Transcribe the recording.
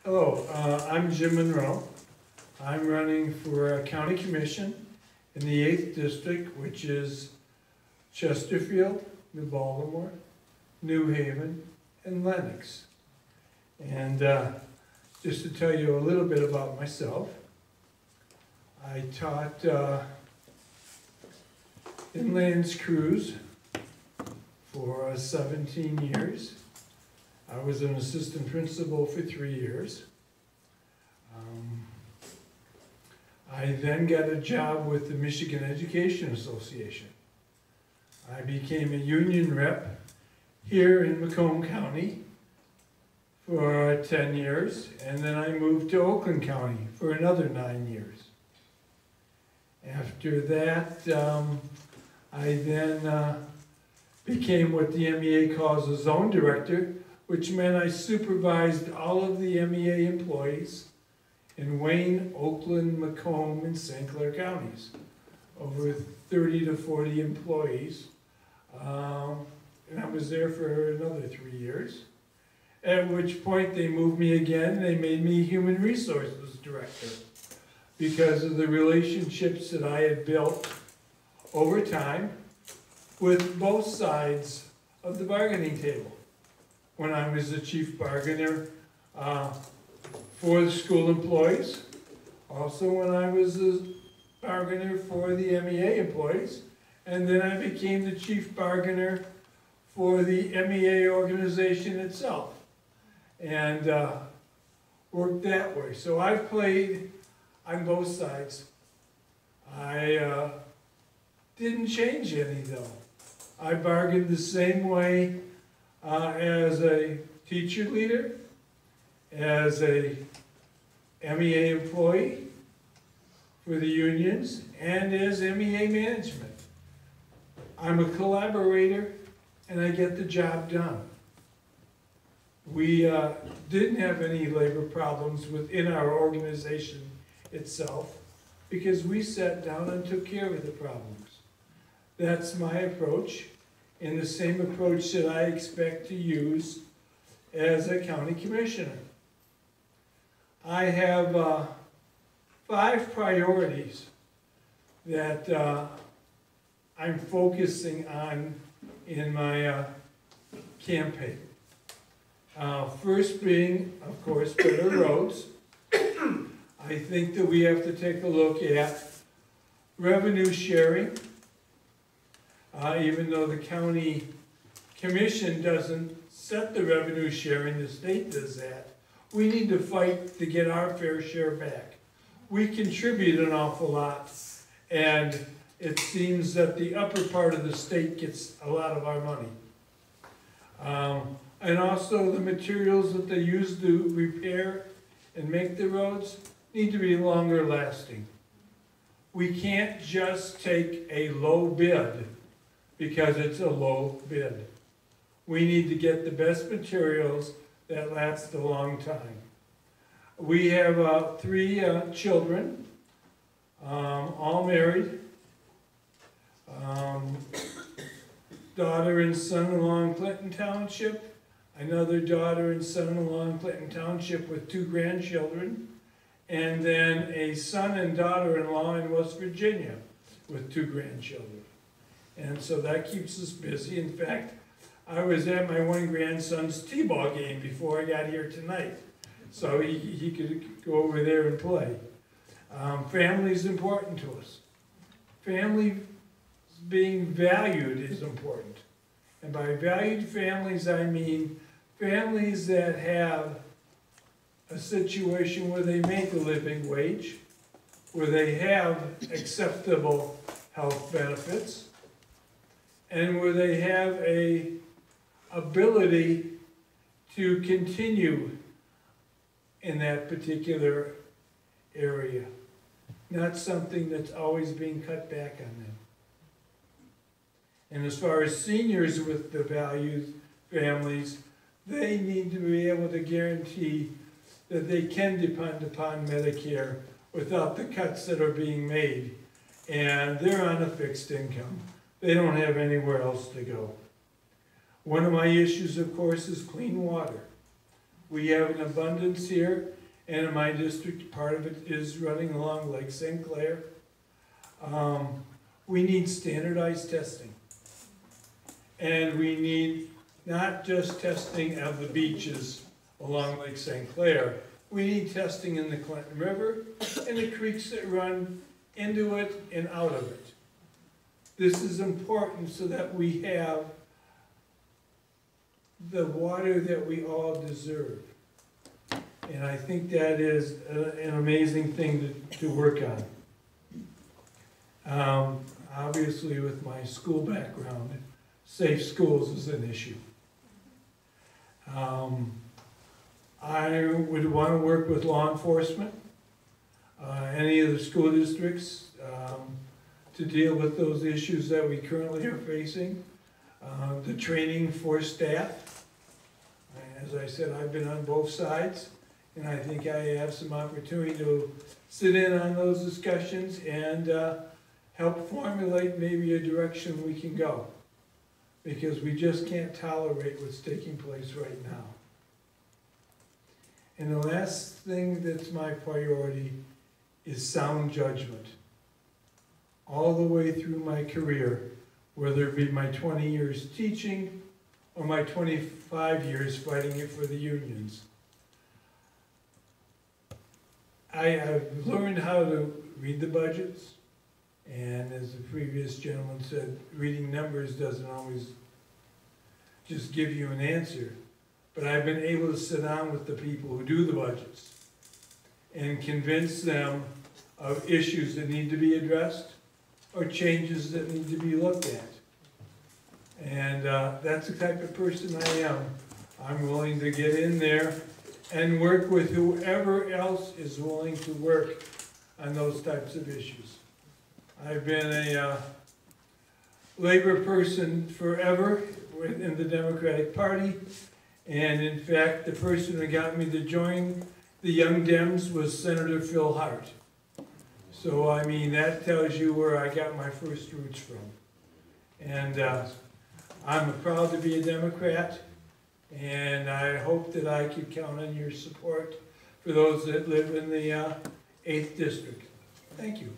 Hello, I'm Jim Munroe. I'm running for a county commission in the 8th district, which is Chesterfield, New Baltimore, New Haven, and Lenox. And just to tell you a little bit about myself, I taught inland cruise for 17 years. I was an assistant principal for 3 years. I then got a job with the Michigan Education Association. I became a union rep here in Macomb County for 10 years, and then I moved to Oakland County for another 9 years. After that, I then became what the MEA calls a zone director, which meant I supervised all of the MEA employees in Wayne, Oakland, Macomb, and St. Clair counties, over 30 to 40 employees. And I was there for another 3 years, at which point they moved me again. They made me human resources director because of the relationships that I had built over time with both sides of the bargaining table. When I was the chief bargainer for the school employees, also when I was the bargainer for the MEA employees, and then I became the chief bargainer for the MEA organization itself, and worked that way. So I've played on both sides. I didn't change any though. I bargained the same way as a teacher leader, as a MEA employee for the unions, and as MEA management. I'm a collaborator and I get the job done. We didn't have any labor problems within our organization itself because we sat down and took care of the problems. That's my approach, and the same approach that I expect to use as a county commissioner. I have 5 priorities that I'm focusing on in my campaign. First being, of course, better roads. I think that we have to take a look at revenue sharing. Even though the county commission doesn't set the revenue sharing, the state does that. We need to fight to get our fair share back. We contribute an awful lot, and it seems that the upper part of the state gets a lot of our money. And also the materials that they use to repair and make the roads need to be longer lasting. We can't just take a low bid because it's a low bid. We need to get the best materials that last a long time. We have 3 children, all married. Daughter and son along Clinton Township, another daughter and son along Clinton Township with 2 grandchildren, and then a son and daughter-in-law in West Virginia with 2 grandchildren. And so that keeps us busy. In fact, I was at my one grandson's t-ball game before I got here tonight, so he could go over there and play. Family is important to us. Family being valued is important. And by valued families, I mean families that have a situation where they make a living wage, where they have acceptable health benefits, and where they have a ability to continue in that particular area, not something that's always being cut back on them. And as far as seniors with the valued families, they need to be able to guarantee that they can depend upon Medicare without the cuts that are being made. And they're on a fixed income. They don't have anywhere else to go. One of my issues, of course, is clean water. We have an abundance here, and in my district, part of it is running along Lake St. Clair. We need standardized testing. And we need not just testing of the beaches along Lake St. Clair. We need testing in the Clinton River and the creeks that run into it and out of it. This is important so that we have the water that we all deserve. And I think that is an amazing thing to work on. Obviously, with my school background, safe schools is an issue. I would want to work with law enforcement, any of the school districts, to deal with those issues that we currently are facing. The training for staff. As I said, I've been on both sides, and I think I have some opportunity to sit in on those discussions and help formulate maybe a direction we can go. Because we just can't tolerate what's taking place right now. And the last thing that's my priority is sound judgment. All the way through my career, whether it be my 20 years teaching or my 25 years fighting it for the unions. I have learned how to read the budgets, and as the previous gentleman said, reading numbers doesn't always just give you an answer. But I've been able to sit down with the people who do the budgets and convince them of issues that need to be addressed or changes that need to be looked at. And that's the type of person I am. I'm willing to get in there and work with whoever else is willing to work on those types of issues. I've been a labor person forever in the Democratic Party. And in fact, the person who got me to join the Young Dems was Senator Phil Hart. So, I mean, that tells you where I got my first roots from. And I'm proud to be a Democrat, and I hope that I could count on your support for those that live in the 8th District. Thank you.